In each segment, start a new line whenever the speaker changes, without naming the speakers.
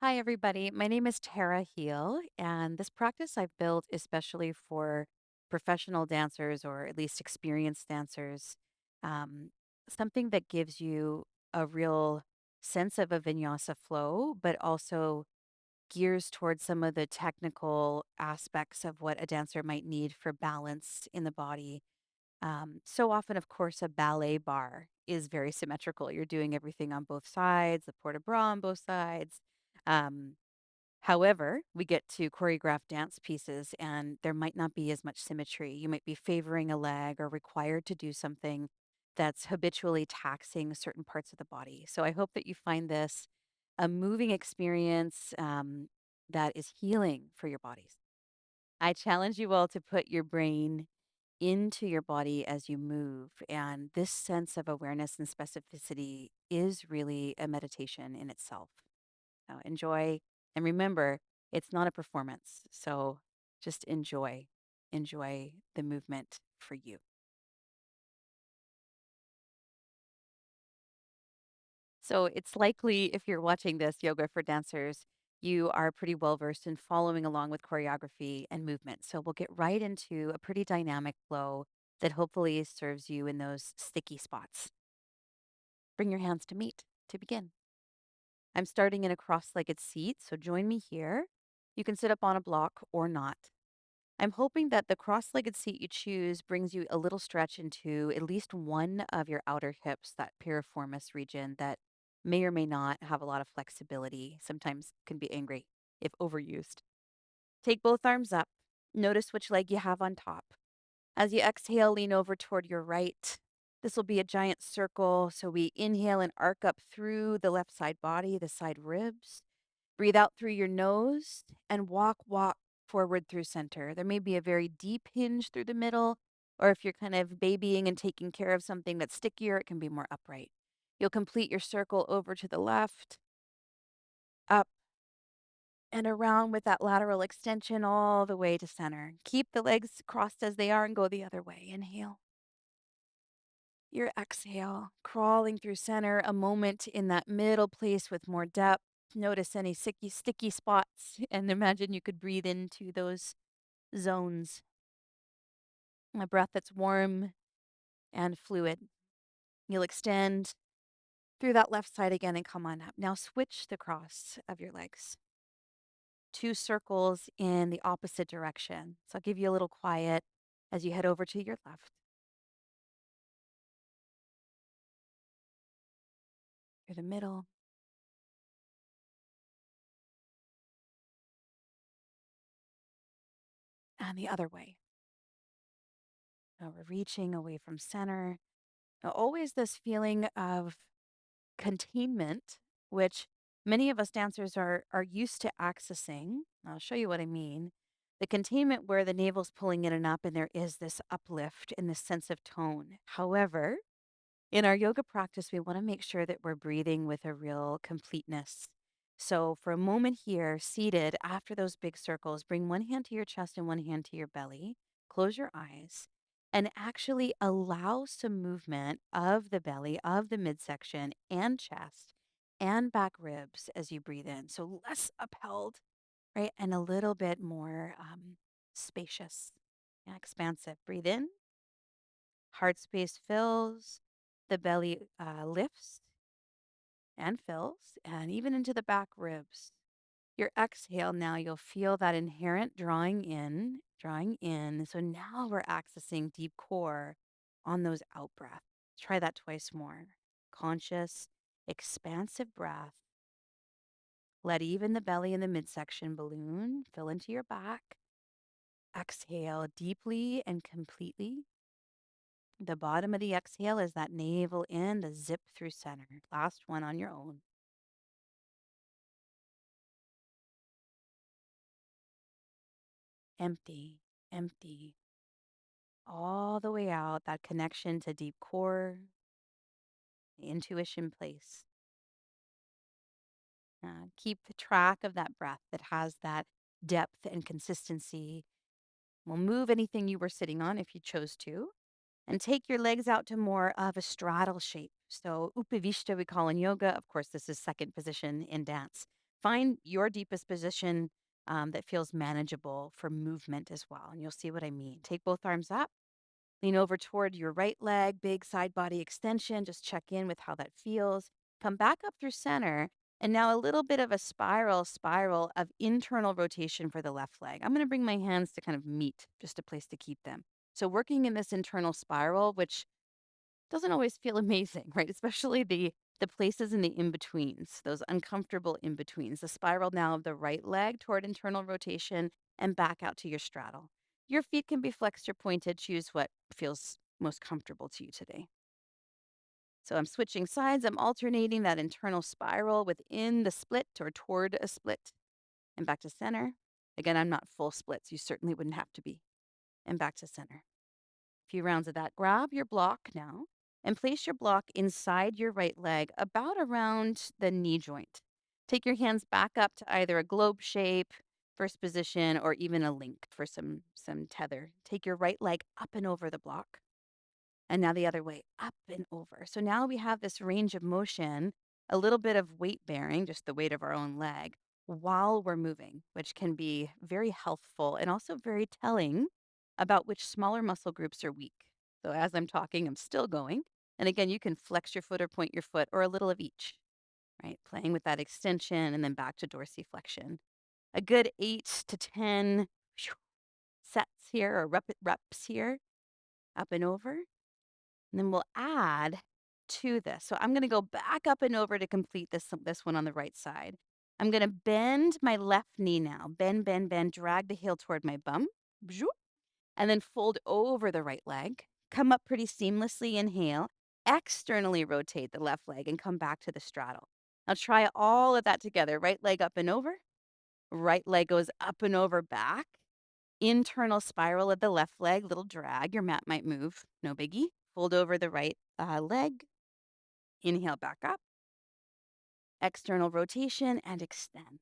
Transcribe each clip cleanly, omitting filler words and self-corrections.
Hi, everybody. My name is Tara Heel, and this practice I've built especially for professional dancers or at least experienced dancers. Um, Something that gives you a real sense of a vinyasa flow, but also gears towards some of the technical aspects of what a dancer might need for balance in the body. So often, of course, a ballet bar is very symmetrical. You're doing everything on both sides, the port de bras on both sides. Um, However, we get to choreographed dance pieces and there might not be as much symmetry. You might be favoring a leg or required to do something that's habitually taxing certain parts of the body. So I hope that you find this a moving experience that is healing for your bodies. I challenge you all to put your brain into your body as you move. And this sense of awareness and specificity is really a meditation in itself. So enjoy and remember, it's not a performance. So just enjoy the movement for you. So it's likely if you're watching this yoga for dancers, you are pretty well versed in following along with choreography and movement. So we'll get right into a pretty dynamic flow that hopefully serves you in those sticky spots. Bring your hands to meet to begin. I'm starting in a cross legged seat, so join me here. You can sit up on a block or not. I'm hoping that the cross legged seat you choose brings you a little stretch into at least one of your outer hips, that piriformis region that may or may not have a lot of flexibility, sometimes can be angry if overused. Take both arms up. Notice which leg you have on top. As you exhale, lean over toward your right. This will be a giant circle. So we inhale and arc up through the left side body, the side ribs. Breathe out through your nose and walk forward through center. There may be a very deep hinge through the middle, or if you're kind of babying and taking care of something that's stickier, it can be more upright. You'll complete your circle over to the left, up and around with that lateral extension all the way to center. Keep the legs crossed as they are and go the other way. Inhale. Your exhale, crawling through center, a moment in that middle place with more depth. Notice any sticky spots and imagine you could breathe into those zones. A breath that's warm and fluid. You'll extend through that left side again and come on up. Now switch the cross of your legs. Two circles in the opposite direction. So I'll give you a little quiet as you head over to your left, through the middle, and the other way. Now we're reaching away from center. Now, always this feeling of containment, which many of us dancers are used to accessing. I'll show you what I mean. The containment where the navel's pulling in and up, and there is this uplift and this sense of tone. However, in our yoga practice, we want to make sure that we're breathing with a real completeness. So, for a moment here, seated after those big circles, bring one hand to your chest and one hand to your belly. Close your eyes and actually allow some movement of the belly, of the midsection and chest and back ribs as you breathe in. So, less upheld, right? And a little bit more spacious and expansive. Breathe in. Heart space fills, the belly lifts and fills, and even into the back ribs. Your exhale now, you'll feel that inherent drawing in, drawing in. So now we're accessing deep core on those out breaths. Try that twice more. Conscious, expansive breath. Let even the belly and the midsection balloon fill into your back. Exhale deeply and completely. The bottom of the exhale is that navel in, the zip through center. Last one on your own. Empty, empty, all the way out. That connection to deep core, the intuition place. Keep the track of that breath that has that depth and consistency. We'll move anything you were sitting on if you chose to. And take your legs out to more of a straddle shape. So Upavishta we call in yoga. Of course, this is second position in dance. find your deepest position that feels manageable for movement as well. And you'll see what I mean. Take both arms up, lean over toward your right leg, big side body extension. Just check in with how that feels. Come back up through center. And now a little bit of a spiral of internal rotation for the left leg. I'm going to bring my hands to kind of meet, just a place to keep them. So working in this internal spiral, which doesn't always feel amazing, right? Especially the places in the in-betweens, those uncomfortable in-betweens. The spiral now of the right leg toward internal rotation and back out to your straddle. Your feet can be flexed or pointed. Choose what feels most comfortable to you today. So I'm switching sides. I'm alternating that internal spiral within the split or toward a split and back to center. Again, I'm not full splits. You certainly wouldn't have to be. And back to center. Few rounds of that. Grab your block now and place your block inside your right leg, about around the knee joint. Take your hands back up to either a globe shape, first position, or even a link for some tether. Take your right leg up and over the block. And now the other way, up and over. So now we have this range of motion, a little bit of weight bearing, just the weight of our own leg, while we're moving, which can be very healthful and also very telling about which smaller muscle groups are weak. So as I'm talking, I'm still going. And again, you can flex your foot or point your foot or a little of each, right? Playing with that extension and then back to dorsiflexion. A good 8 to 10 sets here or reps here, up and over. And then we'll add to this. So I'm going to go back up and over to complete this one on the right side. I'm going to bend my left knee now. Bend, bend, bend. Drag the heel toward my bum. And then fold over the right leg. Come up pretty seamlessly. Inhale. Externally rotate the left leg and come back to the straddle. Now try all of that together. Right leg up and over. Right leg goes up and over back. Internal spiral of the left leg, little drag. Your mat might move. No biggie. Fold over the right leg. Inhale back up. External rotation and extend.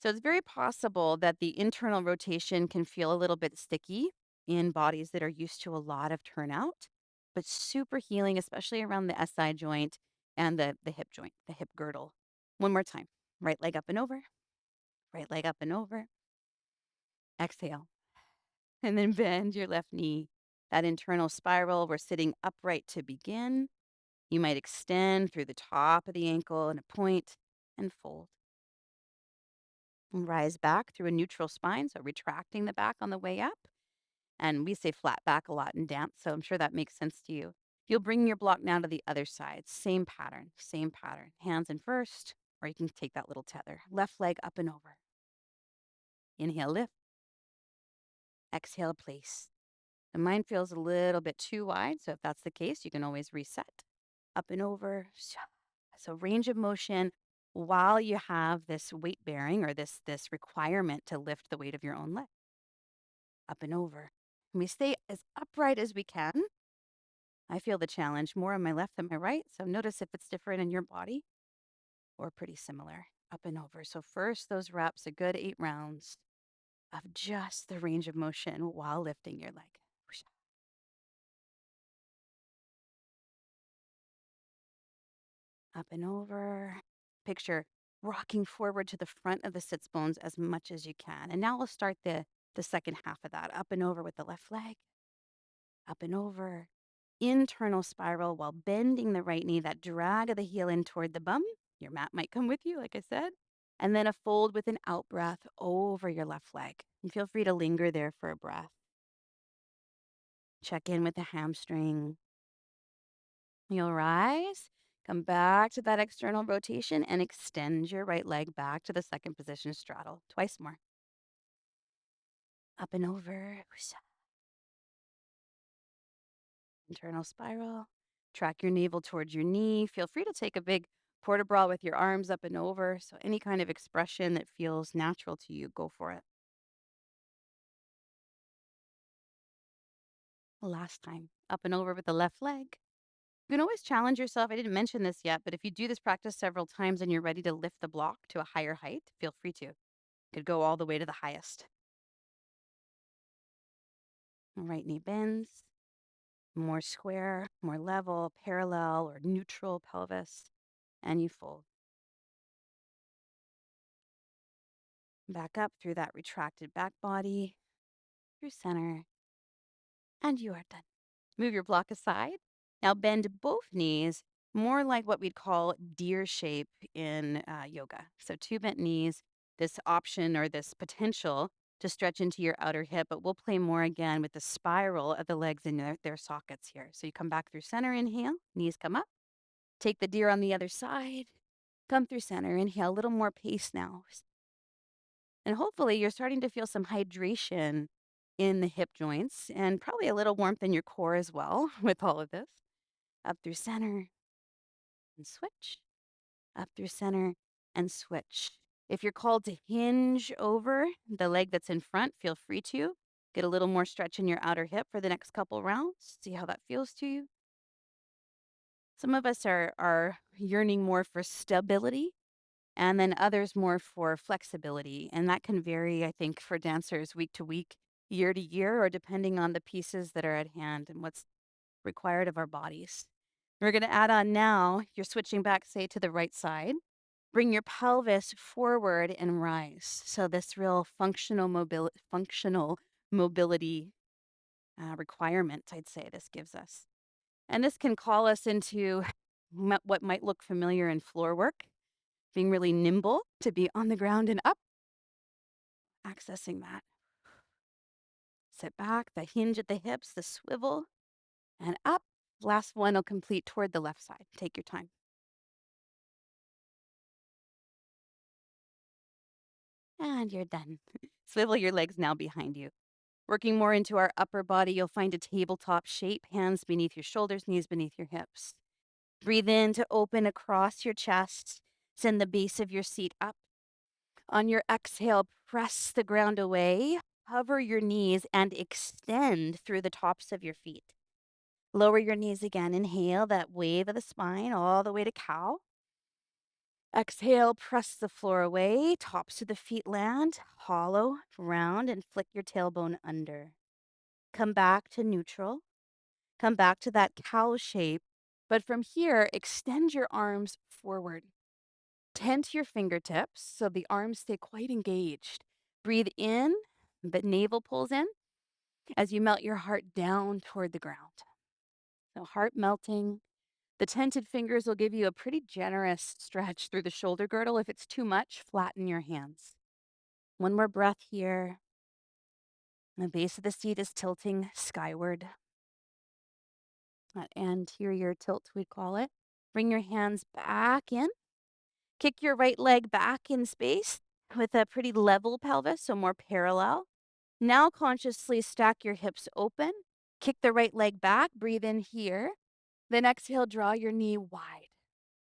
So it's very possible that the internal rotation can feel a little bit sticky in bodies that are used to a lot of turnout, but super healing, especially around the SI joint and the hip joint, the hip girdle. One more time. Right leg up and over. Right leg up and over. Exhale. And then bend your left knee. That internal spiral, we're sitting upright to begin. You might extend through the top of the ankle and a point and fold. And rise back through a neutral spine, so retracting the back on the way up. And we say flat back a lot in dance, so I'm sure that makes sense to you. You'll bring your block now to the other side. Same pattern, same pattern. Hands in first, or you can take that little tether. Left leg up and over. Inhale, lift. Exhale, place. The mind feels a little bit too wide, so if that's the case, you can always reset. Up and over. So range of motion while you have this weight bearing or this requirement to lift the weight of your own leg. Up and over. And we stay as upright as we can. I feel the challenge more on my left than my right, so notice if it's different in your body or pretty similar. Up and over. So first, those reps, a good 8 rounds of just the range of motion while lifting your leg. Up and over. Picture rocking forward to the front of the sits bones as much as you can. And now we'll start the second half of that. Up and over with the left leg. Up and over. Internal spiral while bending the right knee. That drag of the heel in toward the bum. Your mat might come with you, like I said. And then a fold with an out breath over your left leg. And feel free to linger there for a breath. Check in with the hamstring. You'll rise, come back to that external rotation, and extend your right leg back to the second position straddle. Twice more. Up and over. Internal spiral. Track your navel towards your knee. Feel free to take a big port de bras with your arms up and over. So any kind of expression that feels natural to you, go for it. Last time. Up and over with the left leg. You can always challenge yourself. I didn't mention this yet, but if you do this practice several times and you're ready to lift the block to a higher height, feel free to. You could go all the way to the highest. Right knee bends. More square, more level, parallel, or neutral pelvis. And you fold. Back up through that retracted back body, through center, and you are done. Move your block aside. Now bend both knees, more like what we'd call deer shape in yoga. So two bent knees, this option or this potential to stretch into your outer hip, but we'll play more again with the spiral of the legs in their sockets here. So you come back through center, inhale, knees come up. Take the deer on the other side, come through center, inhale, a little more pace now. And hopefully you're starting to feel some hydration in the hip joints and probably a little warmth in your core as well with all of this. Up through center and switch. Up through center and switch. If you're called to hinge over the leg that's in front, feel free to. Get a little more stretch in your outer hip for the next couple rounds. See how that feels to you. Some of us are yearning more for stability and then others more for flexibility. And that can vary, I think, for dancers week to week, year to year, or depending on the pieces that are at hand and what's required of our bodies. We're going to add on now, you're switching back, say, to the right side. Bring your pelvis forward and rise. So this real functional mobility requirement, I'd say this gives us. And this can call us into what might look familiar in floor work, being really nimble to be on the ground and up, accessing that. Sit back, the hinge at the hips, the swivel, and up. Last one will complete toward the left side. Take your time. And you're done. Swivel your legs now behind you. Working more into our upper body, you'll find a tabletop shape, hands beneath your shoulders, knees beneath your hips. Breathe in to open across your chest. Send the base of your seat up. On your exhale, press the ground away. Hover your knees and extend through the tops of your feet. Lower your knees again. Inhale that wave of the spine all the way to cow. Exhale, press the floor away. Tops of the feet land. Hollow, round, and flick your tailbone under. Come back to neutral. Come back to that cow shape. But from here, extend your arms forward. Tent your fingertips so the arms stay quite engaged. Breathe in, the navel pulls in as you melt your heart down toward the ground. So heart melting. The tented fingers will give you a pretty generous stretch through the shoulder girdle. If it's too much, flatten your hands. One more breath here. The base of the seat is tilting skyward. That anterior tilt, we call it. Bring your hands back in. Kick your right leg back in space with a pretty level pelvis, so more parallel. Now consciously stack your hips open. Kick the right leg back. Breathe in here. Then exhale, draw your knee wide.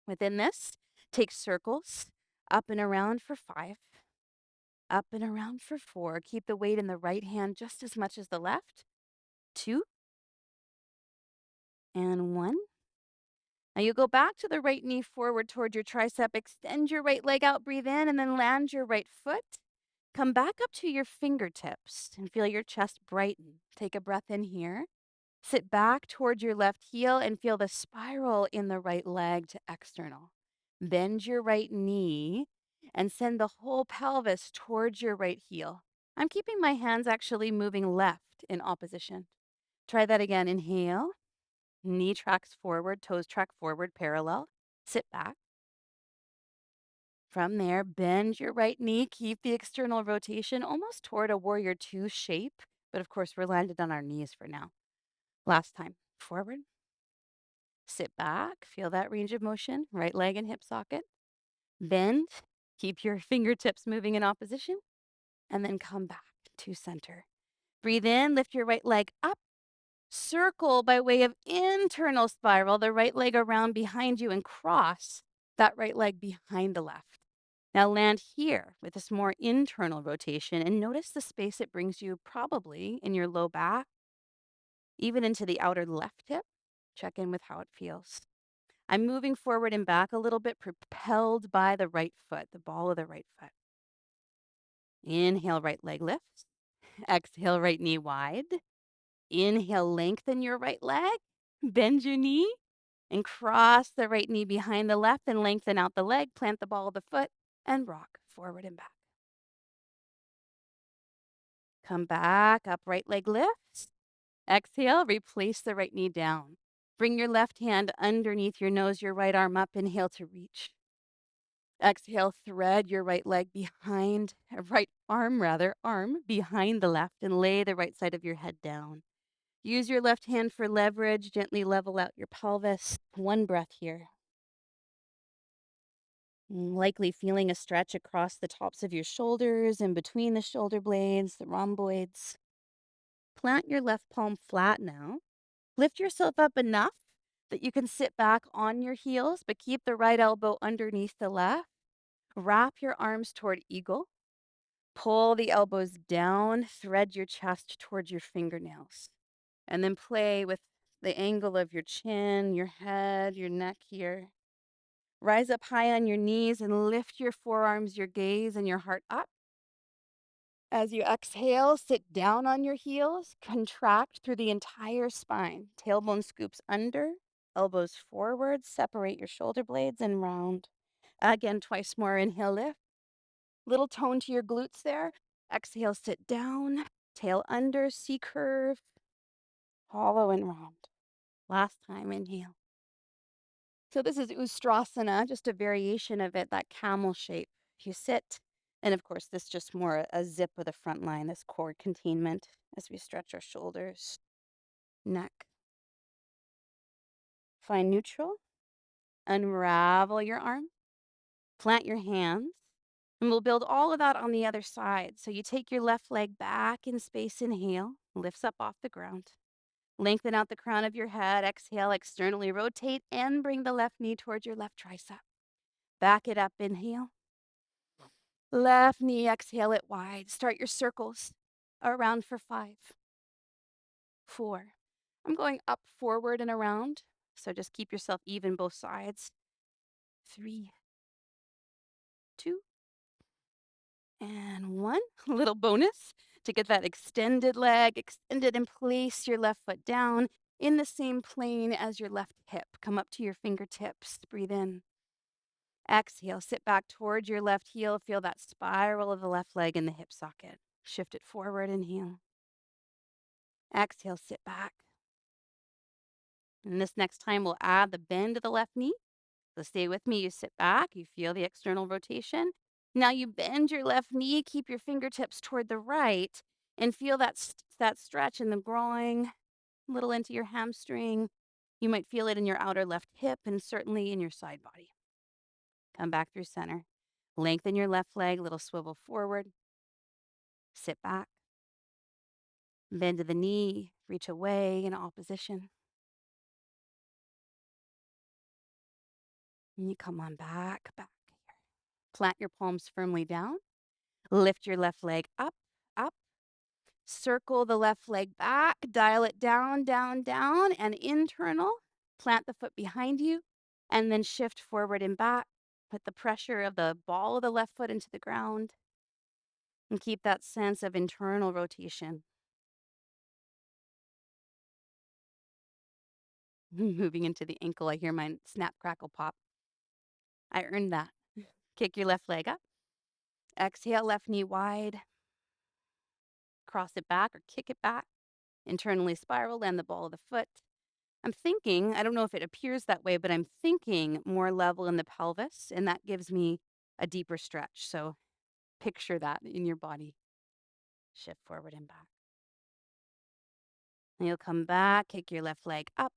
Within this, take circles up and around for 5, up and around for 4. Keep the weight in the right hand just as much as the left. 2 and 1. Now you go back to the right knee forward toward your tricep. Extend your right leg out, breathe in, and then land your right foot. Come back up to your fingertips and feel your chest brighten. Take a breath in here. Sit back toward your left heel and feel the spiral in the right leg to external. Bend your right knee and send the whole pelvis towards your right heel. I'm keeping my hands actually moving left in opposition. Try that again. Inhale. Knee tracks forward, toes track forward, parallel. Sit back. From there, bend your right knee. Keep the external rotation almost toward a warrior 2 shape. But of course, we're landed on our knees for now. Last time. Forward. Sit back. Feel that range of motion. Right leg and hip socket. Bend. Keep your fingertips moving in opposition. And then come back to center. Breathe in. Lift your right leg up. Circle by way of internal spiral, the right leg around behind you and cross that right leg behind the left. Now land here with this more internal rotation and notice the space it brings you probably in your low back, even into the outer left hip. Check in with how it feels. I'm moving forward and back a little bit, propelled by the right foot, the ball of the right foot. Inhale, right leg lifts. Exhale, right knee wide. Inhale, lengthen your right leg. Bend your knee and cross the right knee behind the left and lengthen out the leg. Plant the ball of the foot and rock forward and back. Come back, up right leg lifts. Exhale, replace the right knee down. Bring your left hand underneath your nose, your right arm up. Inhale to reach. Exhale, thread your right leg behind, right arm rather, arm behind the left and lay the right side of your head down. Use your left hand for leverage. Gently level out your pelvis. One breath here. Likely feeling a stretch across the tops of your shoulders and between the shoulder blades, the rhomboids. Plant your left palm flat now. Lift yourself up enough that you can sit back on your heels, but keep the right elbow underneath the left. Wrap your arms toward eagle. Pull the elbows down, thread your chest towards your fingernails, and then play with the angle of your chin, your head, your neck here. Rise up high on your knees and lift your forearms, your gaze, and your heart up. As you exhale, sit down on your heels, contract through the entire spine. Tailbone scoops under, elbows forward, separate your shoulder blades and round. Again, twice more. Inhale, lift. Little tone to your glutes there. Exhale, sit down, tail under, C curve, hollow and round. Last time, inhale. So this is Ustrasana, just a variation of it, that camel shape. You sit, and of course, this just more a zip of the front line, this core containment as we stretch our shoulders, neck. Find neutral, unravel your arm, plant your hands, and we'll build all of that on the other side. So you take your left leg back in space, inhale, lifts up off the ground. Lengthen out the crown of your head, exhale, externally rotate, and bring the left knee towards your left tricep. Back it up, inhale. Left knee, exhale it wide. Start your circles around for 5, 4. I'm going up, forward, and around. So just keep yourself even both sides. 3, 2, and 1. A little bonus to get that extended leg extended and place your left foot down in the same plane as your left hip. Come up to your fingertips. Breathe in. Exhale, sit back towards your left heel. Feel that spiral of the left leg in the hip socket. Shift it forward, inhale. Exhale, sit back. And this next time, we'll add the bend to the left knee. So stay with me. You sit back, you feel the external rotation. Now you bend your left knee, keep your fingertips toward the right, and feel that stretch in the groin, a little into your hamstring. You might feel it in your outer left hip and certainly in your side body. Come back through center. Lengthen your left leg, little swivel forward. Sit back. Bend to the knee, reach away in opposition. And you come on back here. Plant your palms firmly down. Lift your left leg up, up. Circle the left leg back. Dial it down, down, down, and internal. Plant the foot behind you, and then shift forward and back. Put the pressure of the ball of the left foot into the ground. And keep that sense of internal rotation. Moving into the ankle, I hear mine snap, crackle, pop. I earned that. Kick your left leg up. Exhale, left knee wide. Cross it back or kick it back. Internally spiral, land the ball of the foot. I'm thinking, I don't know if it appears that way, but I'm thinking more level in the pelvis, and that gives me a deeper stretch. So picture that in your body. Shift forward and back. And you'll come back, kick your left leg up,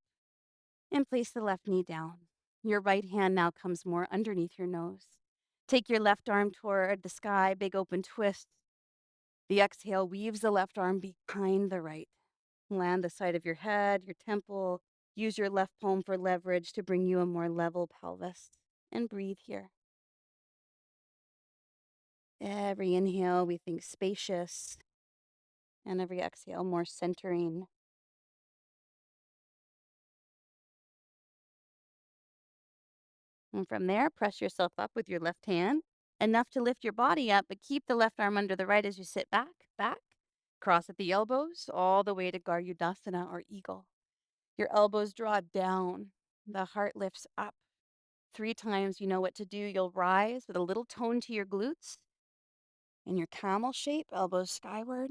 and place the left knee down. Your right hand now comes more underneath your nose. Take your left arm toward the sky, big open twist. The exhale weaves the left arm behind the right. Land the side of your head, your temple. Use your left palm for leverage to bring you a more level pelvis. And breathe here. Every inhale, we think spacious. And every exhale, more centering. And from there, press yourself up with your left hand, enough to lift your body up, but keep the left arm under the right as you sit back, back. Cross at the elbows, all the way to Garudasana or eagle. Your elbows draw down. The heart lifts up. 3 times, you know what to do. You'll rise with a little tone to your glutes. In your camel shape, elbows skyward.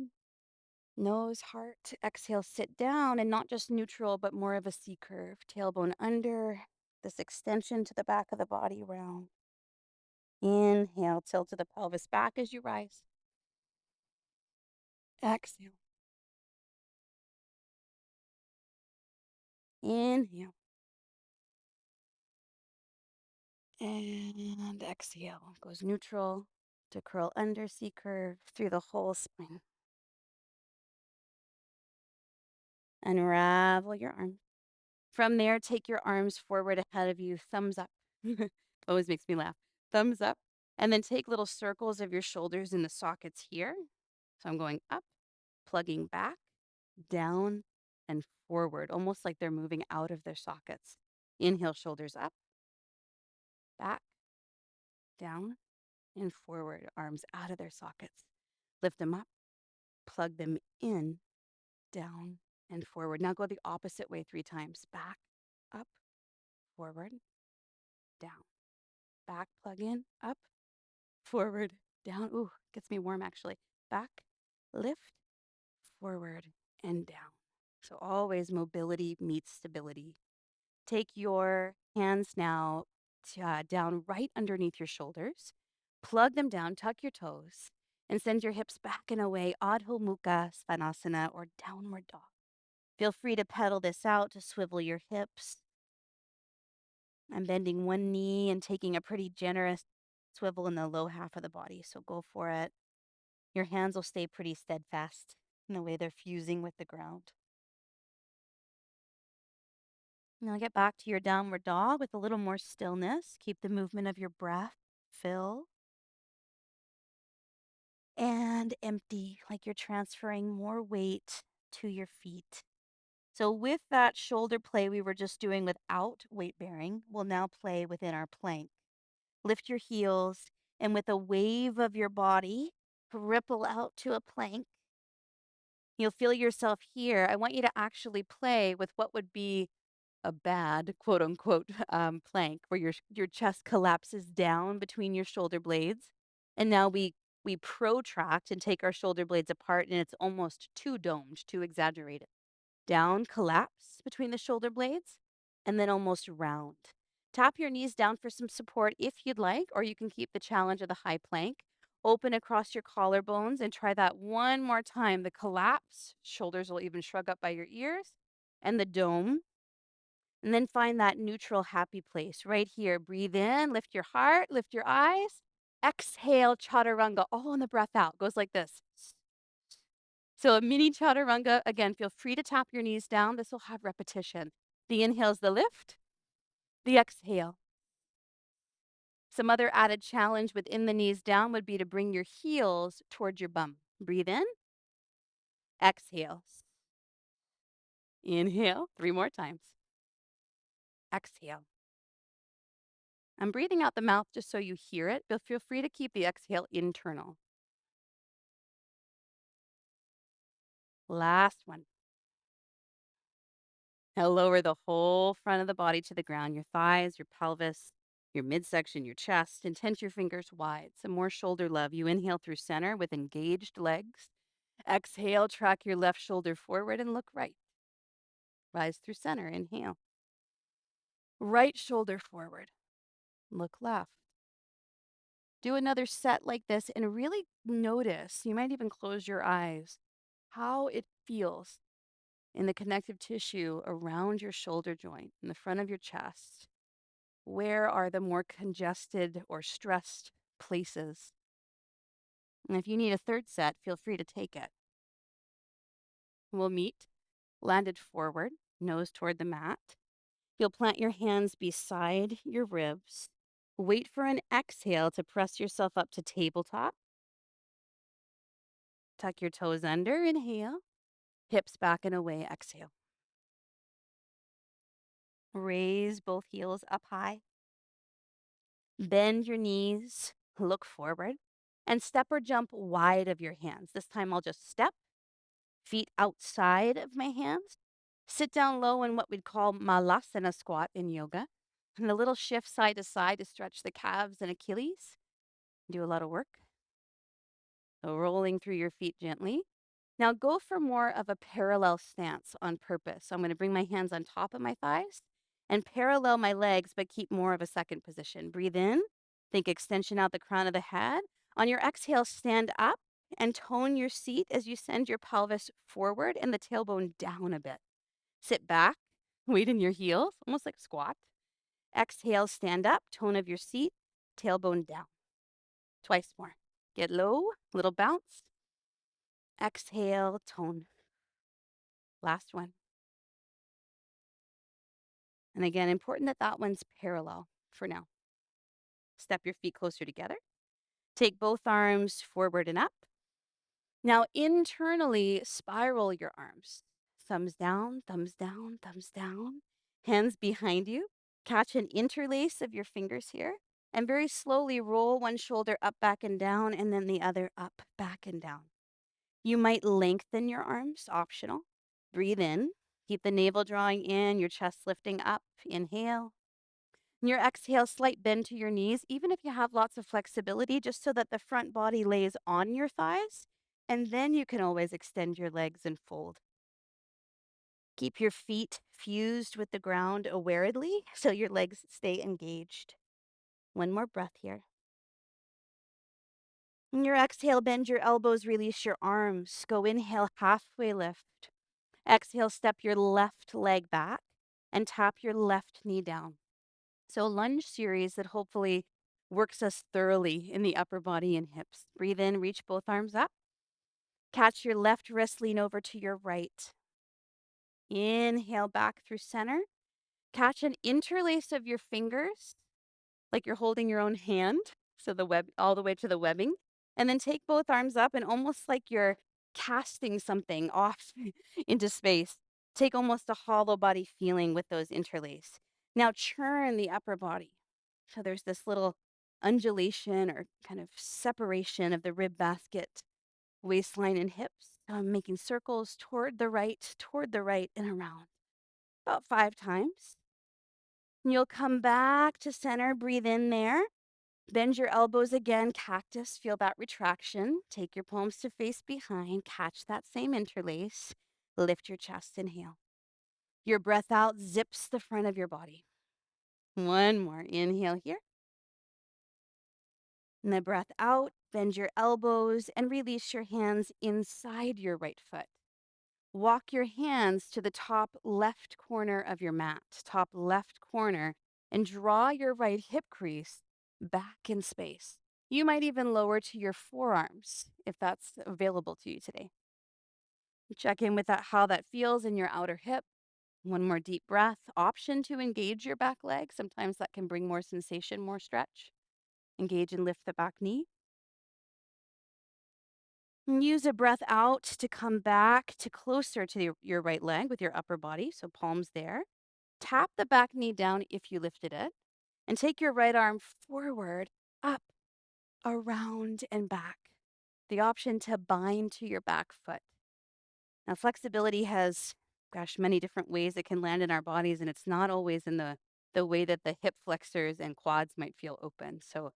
Nose, heart. Exhale, sit down, and not just neutral, but more of a C curve. Tailbone under, this extension to the back of the body round. Inhale, tilt to the pelvis back as you rise. Exhale. Inhale. And exhale. Goes neutral to curl under, C curve through the whole spine. Unravel your arms. From there, take your arms forward ahead of you, thumbs up. Always makes me laugh. Thumbs up. And then take little circles of your shoulders in the sockets here. So I'm going up, plugging back, down, and forward, almost like they're moving out of their sockets. Inhale, shoulders up, back, down, and forward. Arms out of their sockets. Lift them up, plug them in, down, and forward. Now go the opposite way 3 times. Back, up, forward, down. Back, plug in, up, forward, down. Ooh, gets me warm actually. Back, lift, forward, and down. So always mobility meets stability. Take your hands now down right underneath your shoulders. Plug them down, tuck your toes, and send your hips back and away. Adho Mukha Svanasana or downward dog. Feel free to pedal this out to swivel your hips. I'm bending one knee and taking a pretty generous swivel in the low half of the body, so go for it. Your hands will stay pretty steadfast in the way they're fusing with the ground. Now get back to your downward dog with a little more stillness. Keep the movement of your breath. Fill and empty, like you're transferring more weight to your feet. So with that shoulder play we were just doing without weight bearing, we'll now play within our plank. Lift your heels and with a wave of your body, ripple out to a plank. You'll feel yourself here. I want you to actually play with what would be a bad quote unquote plank where your chest collapses down between your shoulder blades. And now we protract and take our shoulder blades apart and it's almost too domed, too exaggerated. Down, collapse between the shoulder blades, and then almost round. Tap your knees down for some support if you'd like, or you can keep the challenge of the high plank. Open across your collarbones and try that one more time. The collapse, shoulders will even shrug up by your ears, and the dome. And then find that neutral, happy place right here. Breathe in, lift your heart, lift your eyes. Exhale, chaturanga, all in the breath out. Goes like this. So a mini chaturanga, again, feel free to tap your knees down. This will have repetition. The inhale is the lift, the exhale. Some other added challenge within the knees down would be to bring your heels towards your bum. Breathe in, exhale. Inhale, 3 more times. Exhale. I'm breathing out the mouth just so you hear it, but feel free to keep the exhale internal. Last one. Now lower the whole front of the body to the ground, your thighs, your pelvis, your midsection, your chest, and tent your fingers wide. Some more shoulder love. You inhale through center with engaged legs. Exhale, track your left shoulder forward and look right. Rise through center, inhale. Right shoulder forward, look left. Do another set like this and really notice, you might even close your eyes, how it feels in the connective tissue around your shoulder joint, in the front of your chest. Where are the more congested or stressed places? And if you need a third set, feel free to take it. We'll meet, landed forward, nose toward the mat. You'll plant your hands beside your ribs. Wait for an exhale to press yourself up to tabletop. Tuck your toes under, inhale. Hips back and away, exhale. Raise both heels up high. Bend your knees, look forward, and step or jump wide of your hands. This time I'll just step, feet outside of my hands. Sit down low in what we'd call malasana squat in yoga. And a little shift side to side to stretch the calves and Achilles. Do a lot of work. So rolling through your feet gently. Now go for more of a parallel stance on purpose. So I'm going to bring my hands on top of my thighs and parallel my legs, but keep more of a second position. Breathe in, think extension out the crown of the head. On your exhale, stand up and tone your seat as you send your pelvis forward and the tailbone down a bit. Sit back, weight in your heels, almost like a squat. Exhale, stand up, tone of your seat, tailbone down. Twice more. Get low, little bounce. Exhale, tone. Last one. And again, important that that one's parallel for now. Step your feet closer together. Take both arms forward and up. Now, internally, spiral your arms. Thumbs down, thumbs down, thumbs down. Hands behind you. Catch an interlace of your fingers here. And very slowly roll one shoulder up, back, and down, and then the other up, back, and down. You might lengthen your arms, optional. Breathe in. Keep the navel drawing in, your chest lifting up. Inhale. And your exhale, slight bend to your knees, even if you have lots of flexibility, just so that the front body lays on your thighs. And then you can always extend your legs and fold. Keep your feet fused with the ground awaredly so your legs stay engaged. One more breath here. And your exhale, bend your elbows, release your arms. Go inhale, halfway lift. Exhale, step your left leg back and tap your left knee down. So lunge series that hopefully works us thoroughly in the upper body and hips. Breathe in, reach both arms up. Catch your left wrist, lean over to your right. Inhale back through center. Catch an interlace of your fingers, like you're holding your own hand. So the web all the way to the webbing. And then take both arms up and almost like you're casting something off into space. Take almost a hollow body feeling with those interlace. Now churn the upper body. So there's this little undulation or kind of separation of the rib basket, waistline and hips. So I'm making circles toward the right, and around. About 5 times. And you'll come back to center, breathe in there. Bend your elbows again, cactus, feel that retraction. Take your palms to face behind, catch that same interlace. Lift your chest, inhale. Your breath out zips the front of your body. One more, inhale here. And the breath out, bend your elbows and release your hands inside your right foot. Walk your hands to the top left corner of your mat, top left corner, and draw your right hip crease back in space. You might even lower to your forearms if that's available to you today. Check in with that, how that feels in your outer hip. One more deep breath. Option to engage your back leg. Sometimes that can bring more sensation, more stretch. Engage and lift the back knee. And use a breath out to come back to closer to your right leg with your upper body. So palms there. Tap the back knee down if you lifted it. And take your right arm forward, up, around, and back. The option to bind to your back foot. Now, flexibility has, many different ways it can land in our bodies, and it's not always in the way that the hip flexors and quads might feel open. So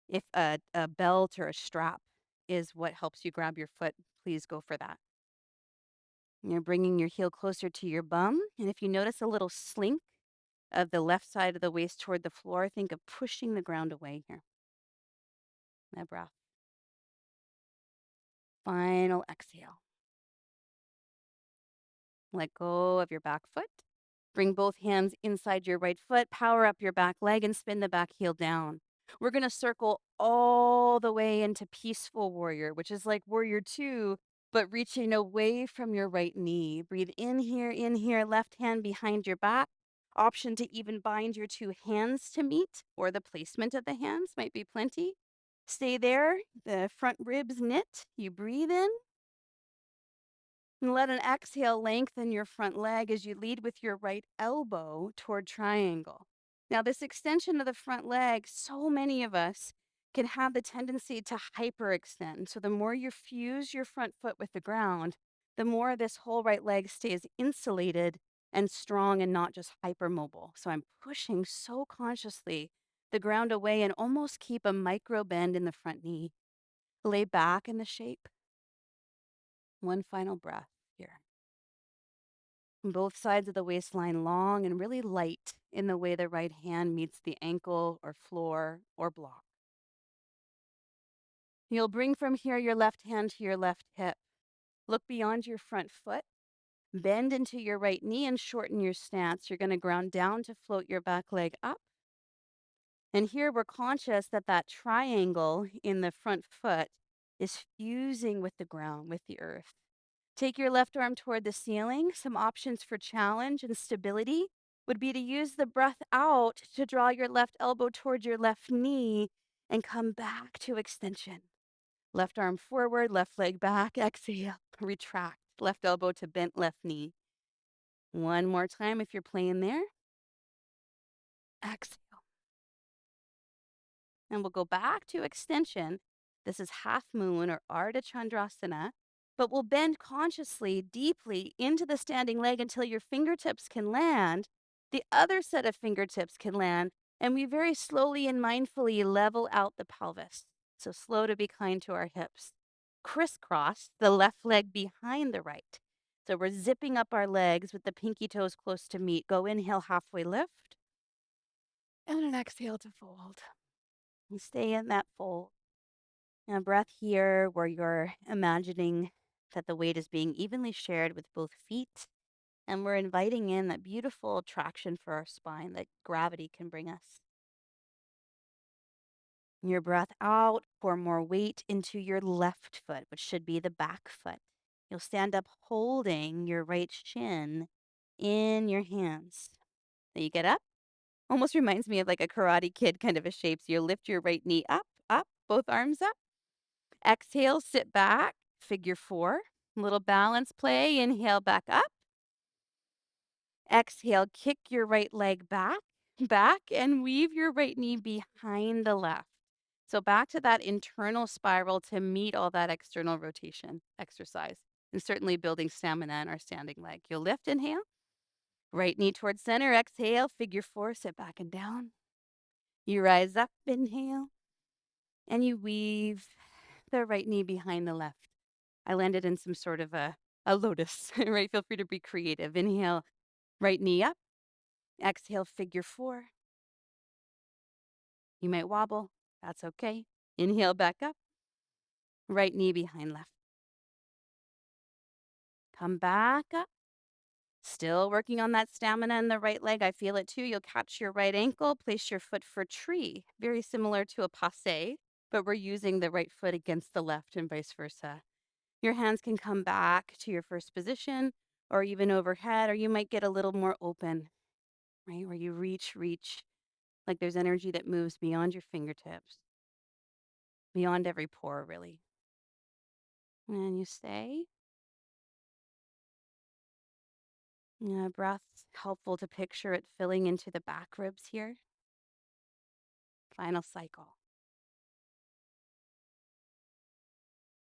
if a belt or a strap is what helps you grab your foot, please go for that. You're bringing your heel closer to your bum, and if you notice a little slink of the left side of the waist toward the floor, think of pushing the ground away here. That breath. Final exhale. Let go of your back foot. Bring both hands inside your right foot, power up your back leg, and spin the back heel down. We're going to circle all the way into peaceful warrior, which is like warrior 2, but reaching away from your right knee. Breathe in here, left hand behind your back. Option to even bind your 2 hands to meet, or the placement of the hands might be plenty. Stay there, the front ribs knit. You breathe in. And let an exhale lengthen your front leg as you lead with your right elbow toward triangle. Now, this extension of the front leg, so many of us can have the tendency to hyperextend. So the more you fuse your front foot with the ground, the more this whole right leg stays insulated and strong and not just hypermobile. So I'm pushing so consciously the ground away and almost keep a micro bend in the front knee. Lay back in the shape. One final breath here. Both sides of the waistline long and really light in the way the right hand meets the ankle or floor or block. You'll bring from here your left hand to your left hip. Look beyond your front foot. Bend into your right knee and shorten your stance. You're going to ground down to float your back leg up. And here we're conscious that that triangle in the front foot is fusing with the ground, with the earth. Take your left arm toward the ceiling. Some options for challenge and stability would be to use the breath out to draw your left elbow toward your left knee and come back to extension. Left arm forward, left leg back, exhale, retract, left elbow to bent left knee. One more time if you're playing there. Exhale. And we'll go back to extension. This is half moon or Ardha Chandrasana, but we'll bend consciously, deeply into the standing leg until your fingertips can land. The other set of fingertips can land, and we very slowly and mindfully level out the pelvis. So slow to be kind to our hips. Crisscross the left leg behind the right. So we're zipping up our legs with the pinky toes close to meet. Go inhale, halfway lift, and an exhale to fold. And stay in that fold. Now, breath here where you're imagining that the weight is being evenly shared with both feet. And we're inviting in that beautiful traction for our spine that gravity can bring us. Your breath out, pour more weight into your left foot, which should be the back foot. You'll stand up holding your right shin in your hands. So you get up. Almost reminds me of like a Karate Kid kind of a shape. So you lift your right knee up, up, both arms up. Exhale, sit back, figure 4. Little balance play. Inhale, back up. Exhale, kick your right leg back, and weave your right knee behind the left. So back to that internal spiral to meet all that external rotation exercise. And certainly building stamina in our standing leg. You'll lift, inhale. Right knee towards center, exhale, figure 4, sit back and down. You rise up, inhale, and you weave the right knee behind the left. I landed in some sort of a lotus, right? Feel free to be creative. Inhale, right knee up. Exhale, figure 4. You might wobble. That's okay. Inhale, back up. Right knee behind left. Come back up. Still working on that stamina in the right leg. I feel it too. You'll catch your right ankle, place your foot for tree. Very similar to a passe, but we're using the right foot against the left and vice versa. Your hands can come back to your first position or even overhead, or you might get a little more open, right? Where you reach, like there's energy that moves beyond your fingertips, beyond every pore, really. And you stay. Breath, helpful to picture it filling into the back ribs here. Final cycle.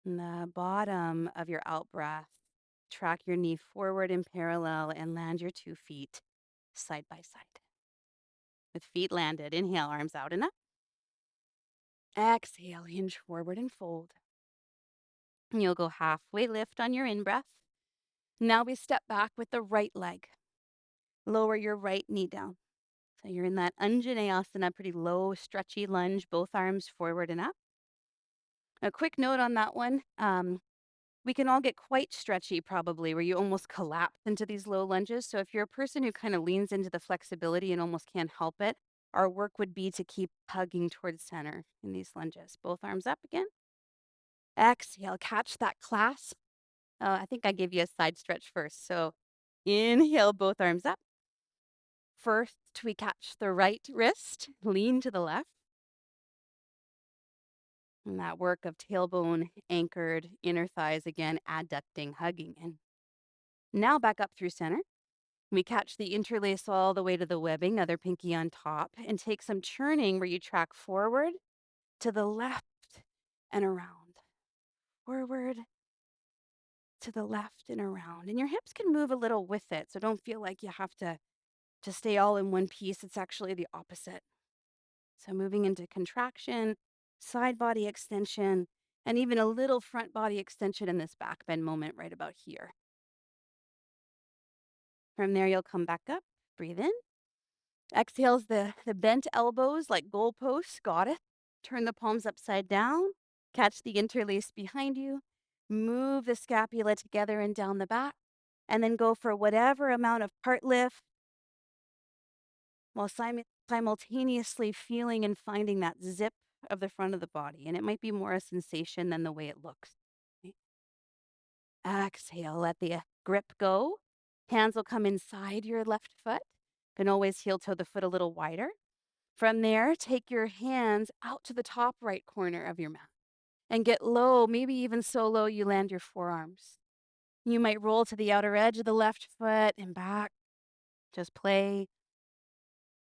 And the bottom of your out breath, track your knee forward in parallel and land your 2 feet side by side. With feet landed, inhale, arms out and up. Exhale, hinge forward and fold. And you'll go halfway lift on your in-breath. Now we step back with the right leg. Lower your right knee down. So you're in that Anjaneyasana, pretty low, stretchy lunge, both arms forward and up. A quick note on that one. We can all get quite stretchy probably, where you almost collapse into these low lunges. So if you're a person who kind of leans into the flexibility and almost can't help it, our work would be to keep hugging towards center in these lunges. Both arms up again. Exhale, catch that clasp. I think I gave you a side stretch first. So inhale, both arms up. First, we catch the right wrist, lean to the left. And that work of tailbone anchored, inner thighs again, adducting, hugging in. Now back up through center. We catch the interlace all the way to the webbing, other pinky on top, and take some churning where you track forward to the left and around. Forward to the left and around. And your hips can move a little with it, so don't feel like you have to stay all in one piece. It's actually the opposite. So moving into contraction, side body extension, and even a little front body extension in this back bend moment right about here. From there, you'll come back up, breathe in. Exhales the bent elbows like goalposts, got it. Turn the palms upside down, catch the interlace behind you, move the scapula together and down the back, and then go for whatever amount of part lift while simultaneously feeling and finding that zip of the front of the body. And it might be more a sensation than the way it looks. Okay. Exhale, let the grip go. Hands will come inside your left foot. Can always heel toe the foot a little wider. From there, take your hands out to the top right corner of your mat and get low, maybe even so low you land your forearms. You might roll to the outer edge of the left foot and back. Just play.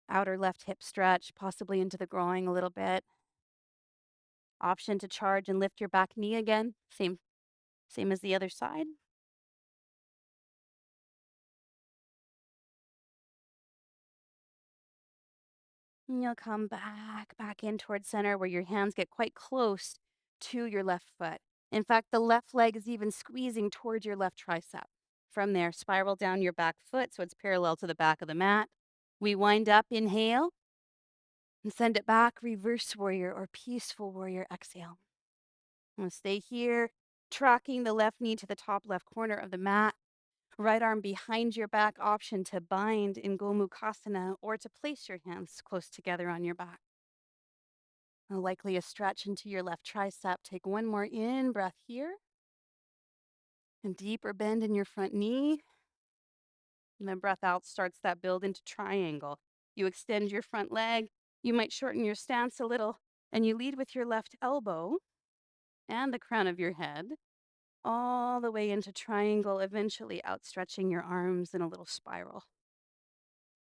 Outer left hip stretch, possibly into the groin a little bit. Option to charge and lift your back knee again. Same as the other side. And you'll come back in towards center where your hands get quite close to your left foot. In fact, the left leg is even squeezing towards your left tricep. From there, spiral down your back foot so it's parallel to the back of the mat. We wind up, inhale, and send it back, reverse warrior or peaceful warrior, exhale. And stay here, tracking the left knee to the top left corner of the mat. Right arm behind your back, option to bind in Gomukhasana or to place your hands close together on your back. Likely a stretch into your left tricep. Take one more in breath here. And deeper bend in your front knee. And then breath out starts that build into triangle. You extend your front leg. You might shorten your stance a little. And you lead with your left elbow and the crown of your head all the way into triangle, eventually outstretching your arms in a little spiral.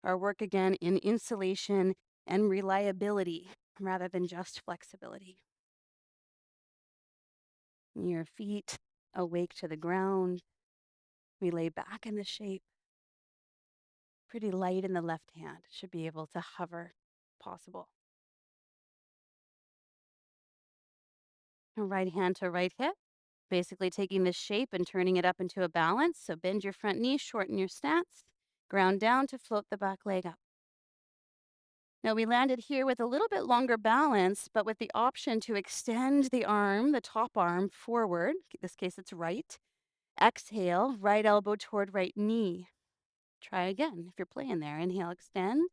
Our work again in insulation and reliability rather than just flexibility. Your feet awake to the ground. We lay back in the shape. Pretty light in the left hand. Should be able to hover possible. Right hand to right hip. Basically taking this shape and turning it up into a balance. So bend your front knee, shorten your stance. Ground down to float the back leg up. Now we landed here with a little bit longer balance, but with the option to extend the arm, the top arm forward. In this case, it's right. Exhale, right elbow toward right knee. Try again if you're playing there. Inhale, extend.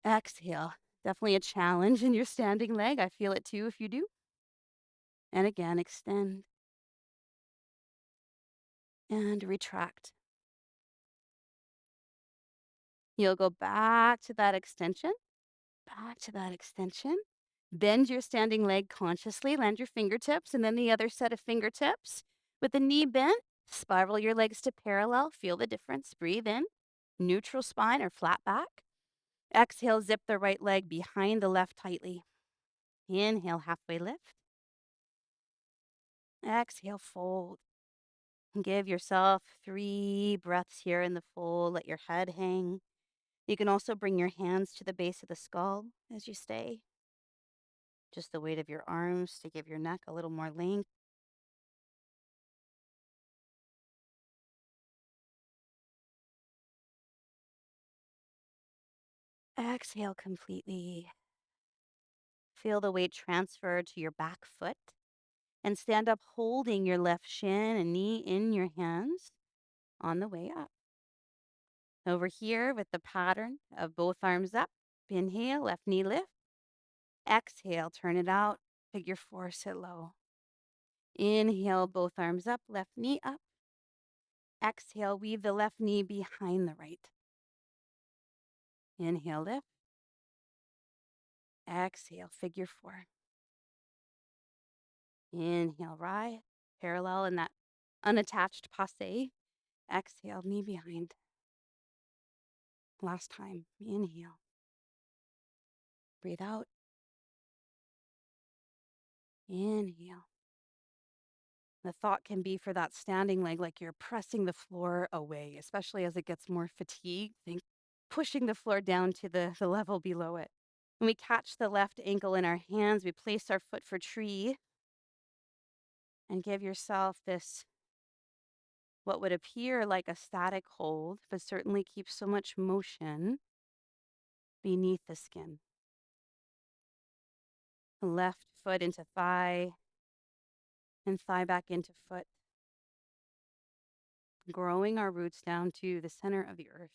Exhale. Definitely a challenge in your standing leg. I feel it too if you do. And again, extend. And retract. You'll go back to that extension. Back to that extension. Bend your standing leg consciously, land your fingertips, and then the other set of fingertips. With the knee bent, spiral your legs to parallel. Feel the difference. Breathe in. Neutral spine or flat back. Exhale, zip the right leg behind the left tightly. Inhale, halfway lift. Exhale, fold. Give yourself 3 breaths here in the fold. Let your head hang. You can also bring your hands to the base of the skull as you stay. Just the weight of your arms to give your neck a little more length. Exhale completely. Feel the weight transfer to your back foot and stand up holding your left shin and knee in your hands on the way up. Over here with the pattern of both arms up. Inhale, left knee lift. Exhale, turn it out. Figure 4, sit low. Inhale, both arms up, left knee up. Exhale, weave the left knee behind the right. Inhale, lift. Exhale, figure 4. Inhale, rise. Parallel in that unattached passe. Exhale, knee behind. Last time. Inhale. Breathe out. Inhale. The thought can be for that standing leg like you're pressing the floor away, especially as it gets more fatigued. Think pushing the floor down to the level below it.
When we catch the left ankle in our hands, we place our foot for tree and give yourself this, what would appear like a static hold, but certainly keeps so much motion beneath the skin. Left foot into thigh and thigh back into foot, growing our roots down to the center of the earth.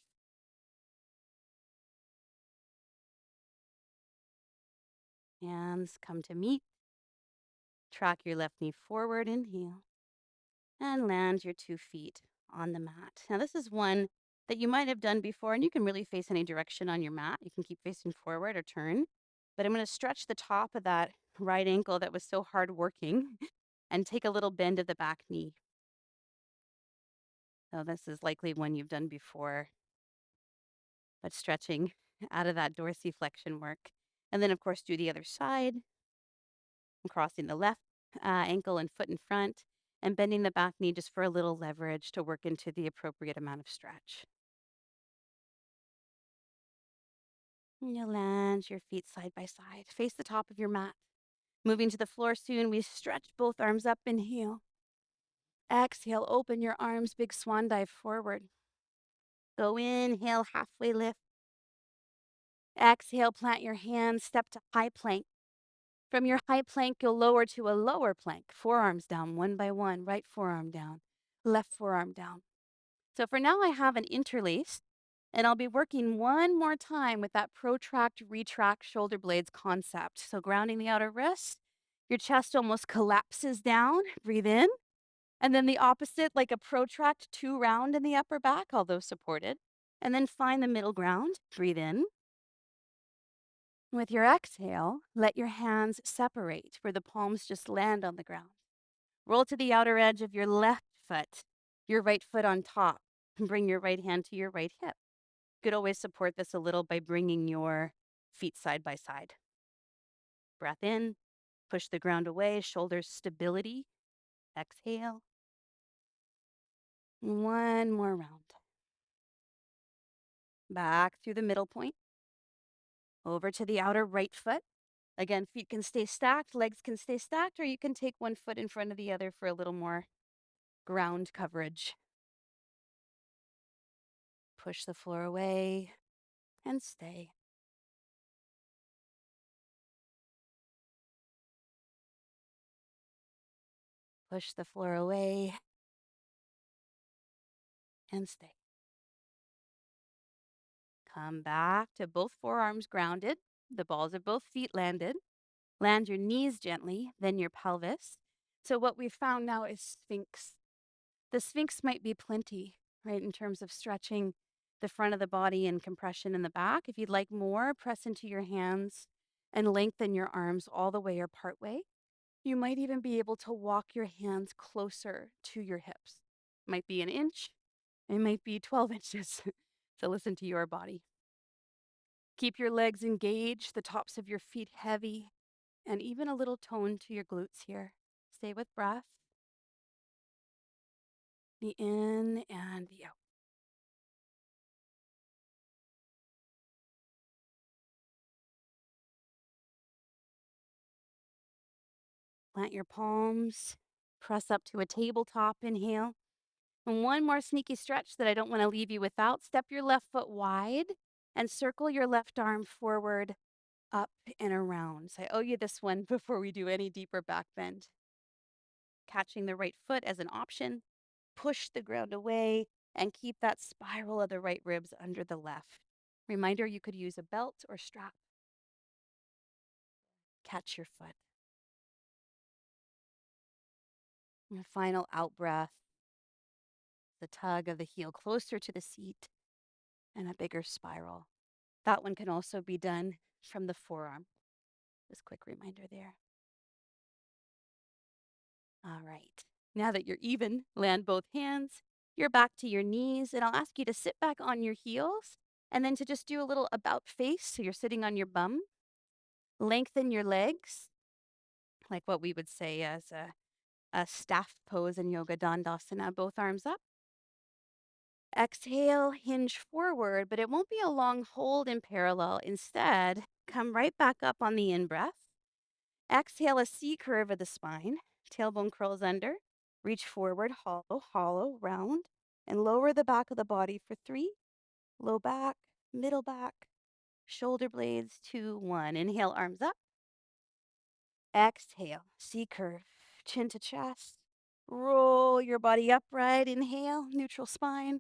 Hands come to meet. Track your left knee forward, inhale, and land your 2 feet on the mat. Now, this is one that you might have done before, and you can really face any direction on your mat. You can keep facing forward or turn. But I'm going to stretch the top of that right ankle that was so hard working and take a little bend of the back knee. So, this is likely one you've done before, but stretching out of that dorsiflexion work. And then, of course, do the other side. I'm crossing the left ankle and foot in front and bending the back knee just for a little leverage to work into the appropriate amount of stretch. And you land your feet side by side. Face the top of your mat. Moving to the floor soon, we stretch both arms up. Inhale. Exhale, open your arms, big swan dive forward. Go inhale, halfway lift. Exhale, plant your hands, step to high plank. From your high plank, you'll lower to a lower plank. Forearms down one by one, right forearm down, left forearm down. So for now, I have an interlace, and I'll be working one more time with that protract, retract shoulder blades concept. So grounding the outer wrist, your chest almost collapses down. Breathe in. And then the opposite, like a protract, 2 round in the upper back, although supported. And then find the middle ground. Breathe in. With your exhale, let your hands separate where the palms just land on the ground. Roll to the outer edge of your left foot, your right foot on top, and bring your right hand to your right hip. You could always support this a little by bringing your feet side by side. Breath in, push the ground away, shoulders stability. Exhale. One more round. Back through the middle point. Over to the outer right foot. Again, feet can stay stacked, legs can stay stacked, or you can take one foot in front of the other for a little more ground coverage. Push the floor away and stay. Push the floor away and stay. Come back to both forearms grounded, the balls of both feet landed. Land your knees gently, then your pelvis. So what we've found now is sphinx. The sphinx might be plenty, right, in terms of stretching the front of the body and compression in the back. If you'd like more, press into your hands and lengthen your arms all the way or part way. You might even be able to walk your hands closer to your hips. Might be an inch, it might be 12 inches. So listen to your body. Keep your legs engaged, the tops of your feet heavy, and even a little tone to your glutes here. Stay with breath. The in and the out. Plant your palms, press up to a tabletop, inhale. And one more sneaky stretch that I don't want to leave you without. Step your left foot wide and circle your left arm forward, up and around. So I owe you this one before we do any deeper back bend. Catching the right foot as an option, push the ground away and keep that spiral of the right ribs under the left. Reminder, you could use a belt or strap. Catch your foot. And a final out breath. The tug of the heel closer to the seat and a bigger spiral. That one can also be done from the forearm. Just quick reminder there. All right. Now that you're even, land both hands. You're back to your knees, and I'll ask you to sit back on your heels and then to just do a little about face. So you're sitting on your bum. Lengthen your legs, like what we would say as a staff pose in yoga, dandasana, both arms up. Exhale, hinge forward, but it won't be a long hold in parallel. Instead, Come right back up on the in-breath. Exhale a C curve of the spine. Tailbone curls under. Reach forward, hollow, hollow, round, and lower the back of the body for 3. Low back, middle back, shoulder blades, 2, 1. Inhale, arms up. Exhale, C curve, chin to chest. Roll your body upright. Inhale, neutral spine.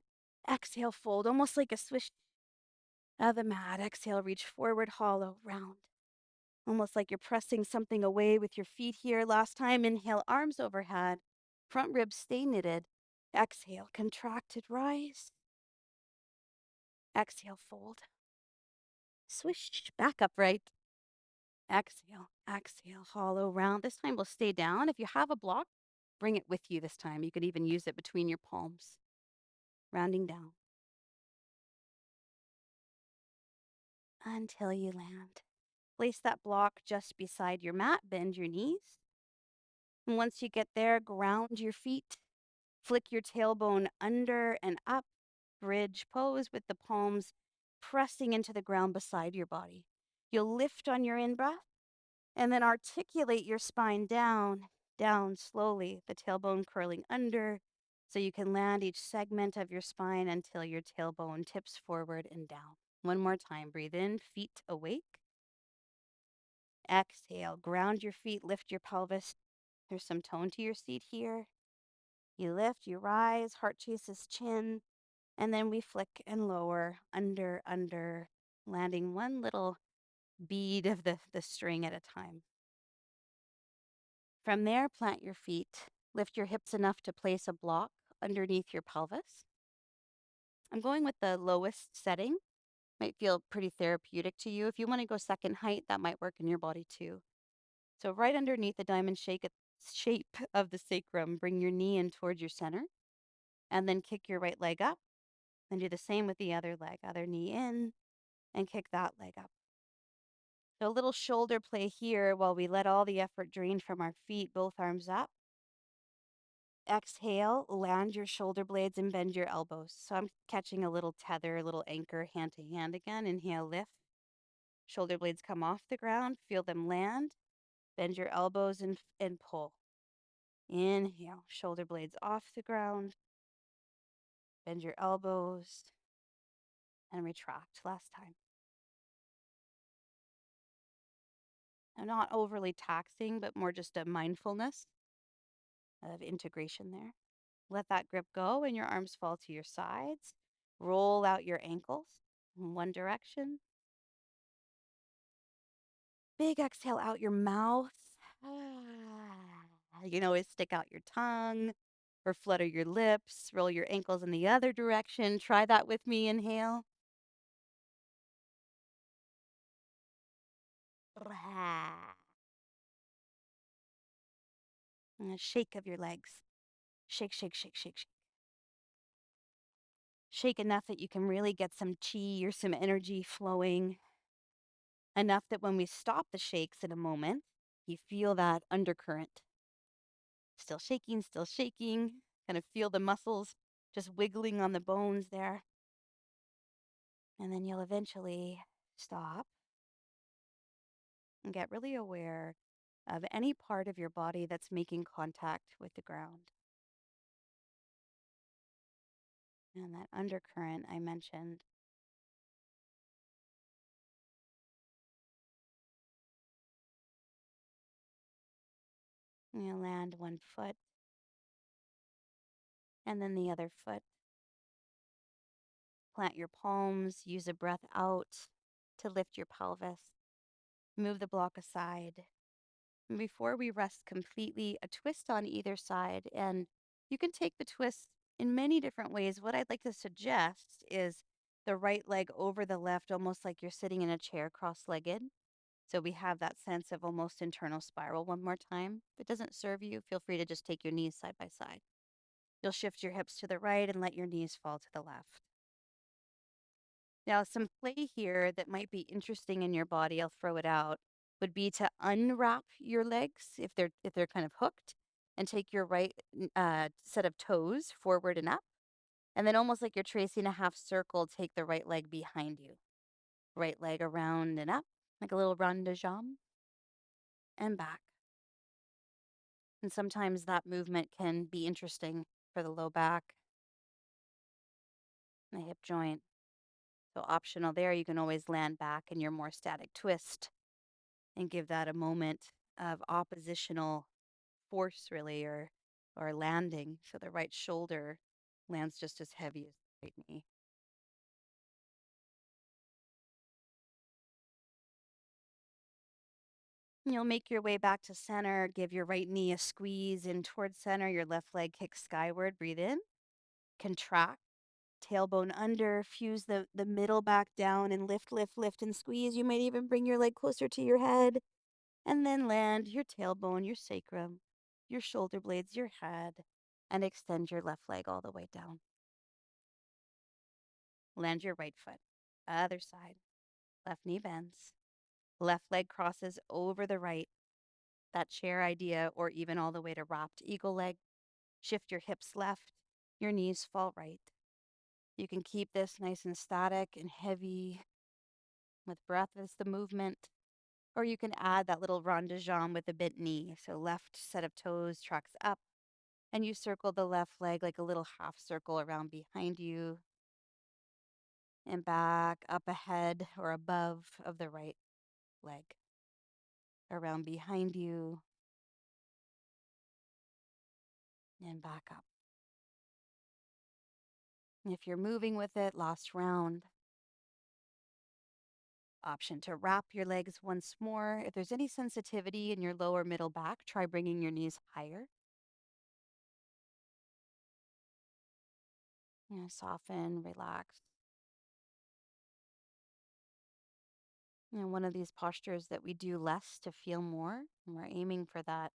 Exhale, fold, almost like a swish of the mat. Exhale, reach forward, hollow, round. Almost like you're pressing something away with your feet here. Last time, inhale, arms overhead. Front ribs stay knitted. Exhale, contracted, rise. Exhale, fold. Swish, back upright. Exhale, exhale, hollow, round. This time we'll stay down. If you have a block, bring it with you this time. You could even use it between your palms. Rounding down until you land. Place that block just beside your mat. Bend your knees. And once you get there, ground your feet. Flick your tailbone under and up. Bridge pose with the palms pressing into the ground beside your body. You'll lift on your in-breath and then articulate your spine down, down slowly, the tailbone curling under so you can land each segment of your spine until your tailbone tips forward and down. One more time. Breathe in, feet awake. Exhale, ground your feet, lift your pelvis. There's some tone to your seat here. You lift, you rise, heart chases chin, and then we flick and lower, under, landing one little bead of the string at a time. From there, plant your feet, lift your hips enough to place a block underneath your pelvis. I'm going with the lowest setting. Might feel pretty therapeutic to you. If you want to go second height, that might work in your body too. So right underneath the diamond shape of the sacrum, bring your knee in towards your center and then kick your right leg up. Then do the same with the other leg, other knee in and kick that leg up. So a little shoulder play here while we let all the effort drain from our feet, both arms up. Exhale, land your shoulder blades and bend your elbows. So I'm catching a little tether, a little anchor, hand to hand again. Inhale, lift. Shoulder blades come off the ground, feel them land. Bend your elbows and pull. Inhale, shoulder blades off the ground. Bend your elbows and retract. Last time. And not overly taxing, but more just a mindfulness of integration there. Let that grip go and your arms fall to your sides. Roll out your ankles in one direction. Big exhale out your mouth. You can always stick out your tongue or flutter your lips. Roll your ankles in the other direction. Try that with me. Inhale. And a shake of your legs. Shake, shake, shake, shake, shake. Shake enough that you can really get some chi or some energy flowing. Enough that when we stop the shakes in a moment, you feel that undercurrent. Still shaking. Kind of feel the muscles just wiggling on the bones there. And then you'll eventually stop and get really aware of any part of your body that's making contact with the ground. And that undercurrent I mentioned. You land one foot and then the other foot. Plant your palms, use a breath out to lift your pelvis. Move the block aside. And before we rest completely, a twist on either side. And you can take the twist in many different ways. What I'd like to suggest is the right leg over the left, almost like you're sitting in a chair cross-legged. So we have that sense of almost internal spiral. One more time. If it doesn't serve you, feel free to just take your knees side by side. You'll shift your hips to the right and let your knees fall to the left. Now, some play here that might be interesting in your body, I'll throw it out, would be to unwrap your legs if they're kind of hooked and take your right set of toes forward and up. And then almost like you're tracing a half circle, take the right leg behind you. Right leg around and up. like a little rond de jambe, and back. And sometimes that movement can be interesting for the low back and the hip joint. So, optional there, you can always land back in your more static twist and give that a moment of oppositional force, really, or landing. So, the right shoulder lands just as heavy as the right knee. You'll make your way back to center, give your right knee a squeeze in towards center, your left leg kicks skyward, breathe in, contract, tailbone under, fuse the middle back down and lift, lift, lift and squeeze. You might even bring your leg closer to your head and then land your tailbone, your sacrum, your shoulder blades, your head, and extend your left leg all the way down. Land your right foot, other side, left knee bends, left leg crosses over the right, that chair idea, or even all the way to wrapped eagle leg. Shift your hips left, your knees fall right. You can keep this nice and static and heavy with breath as the movement, or you can add that little rond de jambe with a bent knee. So left set of toes tracks up, and you circle the left leg like a little half circle around behind you and back up ahead or above of the right leg, around behind you and back up. And if you're moving with it, last round, option to wrap your legs once more. If there's any sensitivity in your lower middle back, try bringing your knees higher. Soften, relax. One of these postures that we do less to feel more. And we're aiming for that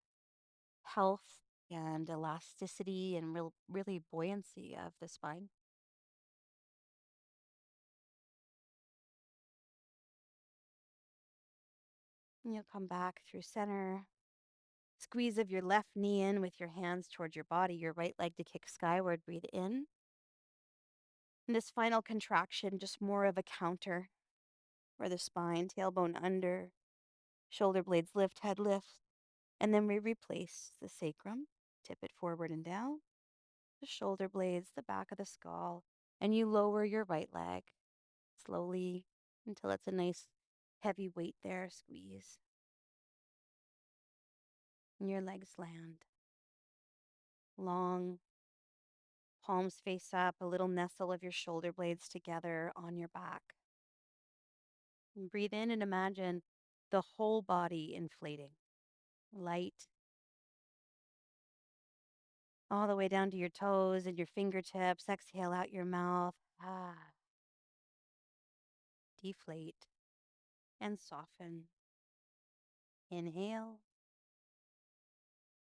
health and elasticity and really buoyancy of the spine. And you'll come back through center. Squeeze of your left knee in with your hands towards your body, your right leg to kick skyward. Breathe in. And this final contraction, just more of a counter for the spine, tailbone under, shoulder blades lift, head lift. And then we replace the sacrum, tip it forward and down, the shoulder blades, the back of the skull, and you lower your right leg slowly until it's a nice heavy weight there. Squeeze. And your legs land. Long, palms face up, a little nestle of your shoulder blades together on your back. And breathe in and imagine the whole body inflating, light, all the way down to your toes and your fingertips. Exhale out your mouth. Deflate and soften. Inhale.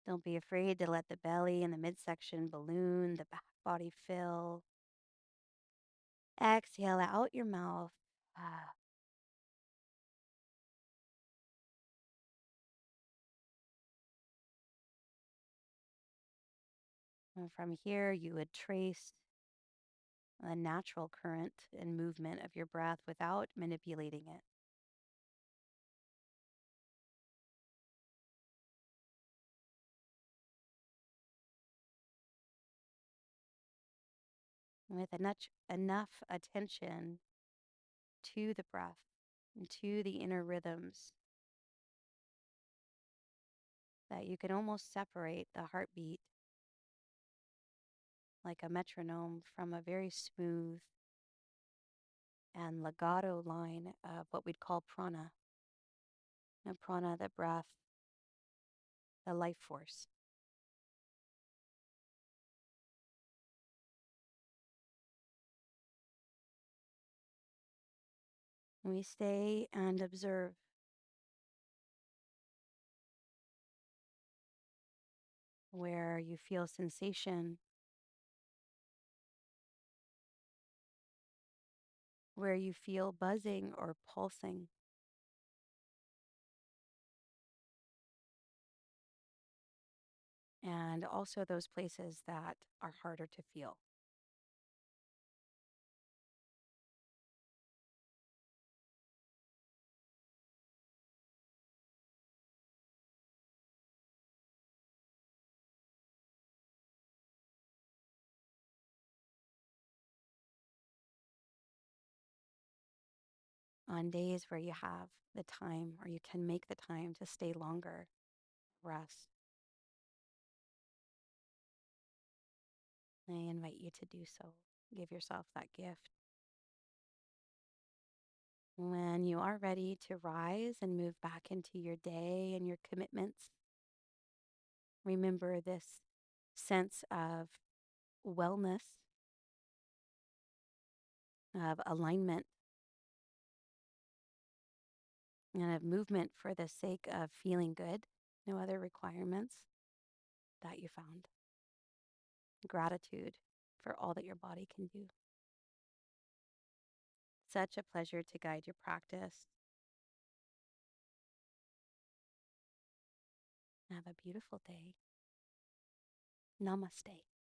Don't be afraid to let the belly and the midsection balloon, the back body fill. Exhale out your mouth. And from here, you would trace a natural current and movement of your breath without manipulating it. With enough attention to the breath and to the inner rhythms that you can almost separate the heartbeat like a metronome from a very smooth and legato line of what we'd call prana. And prana, the breath, the life force. And we stay and observe where you feel sensation, where you feel buzzing or pulsing. And also those places that are harder to feel. On days where you have the time or you can make the time to stay longer, rest, I invite you to do so. Give yourself that gift. When you are ready to rise and move back into your day and your commitments, remember this sense of wellness, of alignment, and of movement for the sake of feeling good. No other requirements that you found. Gratitude for all that your body can do. Such a pleasure to guide your practice. Have a beautiful day. Namaste.